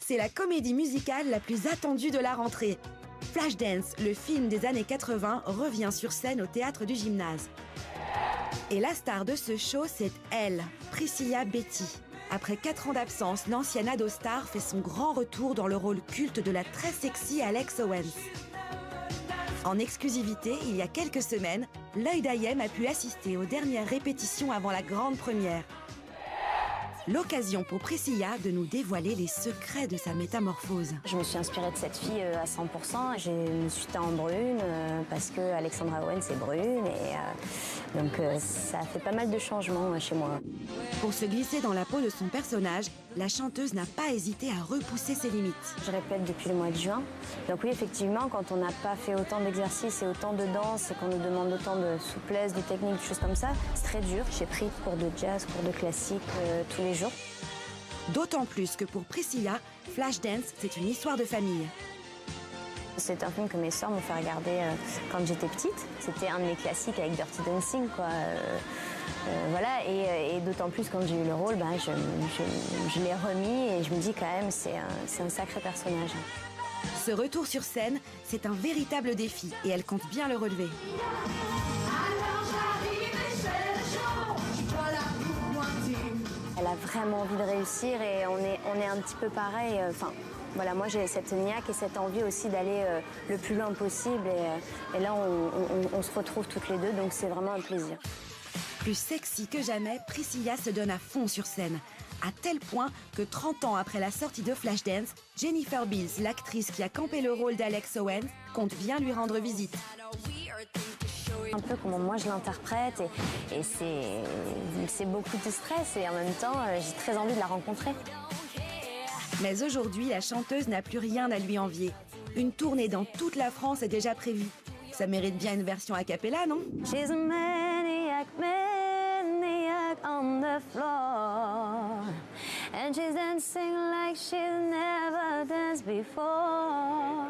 C'est la comédie musicale la plus attendue de la rentrée. Flashdance, le film des années 80, revient sur scène au théâtre du Gymnase. Et la star de ce show, c'est elle, Priscilla Betty. Après 4 ans d'absence, l'ancienne ado star fait son grand retour dans le rôle culte de la très sexy Alex Owens. En exclusivité, il y a quelques semaines, l'œil d'Ayem a pu assister aux dernières répétitions avant la grande première. L'occasion pour Priscilla de nous dévoiler les secrets de sa métamorphose. Je me suis inspirée de cette fille à 100%. Je me suis teinte en brune parce que Alexandra Owens est brune et donc ça a fait pas mal de changements chez moi. Pour se glisser dans la peau de son personnage, la chanteuse n'a pas hésité à repousser ses limites. Je répète depuis le mois de juin. Donc oui, effectivement, quand on n'a pas fait autant d'exercices et autant de danse et qu'on nous demande autant de souplesse, de technique, de choses comme ça, c'est très dur. J'ai pris cours de jazz, cours de classique tous les jours. D'autant plus que pour Priscilla, Flashdance, c'est une histoire de famille. C'est un film que mes sœurs m'ont fait regarder quand j'étais petite. C'était un de mes classiques avec Dirty Dancing, quoi. Voilà, et d'autant plus quand j'ai eu le rôle, je l'ai remis et je me dis quand même c'est un sacré personnage. Ce retour sur scène, c'est un véritable défi et elle compte bien le relever. Elle a vraiment envie de réussir et on est un petit peu pareil. Voilà, moi j'ai cette niaque et cette envie aussi d'aller le plus loin possible et là on se retrouve toutes les deux, donc c'est vraiment un plaisir. Plus sexy que jamais, Priscilla se donne à fond sur scène. À tel point que 30 ans après la sortie de Flashdance, Jennifer Beals, l'actrice qui a campé le rôle d'Alex Owens, compte bien lui rendre visite. Un peu comment moi je l'interprète et c'est beaucoup de stress et en même temps j'ai très envie de la rencontrer. Mais aujourd'hui, la chanteuse n'a plus rien à lui envier. Une tournée dans toute la France est déjà prévue. Ça mérite bien une version a cappella, non? She's a maniac, maniac on the floor. And she's dancing like she's never danced before.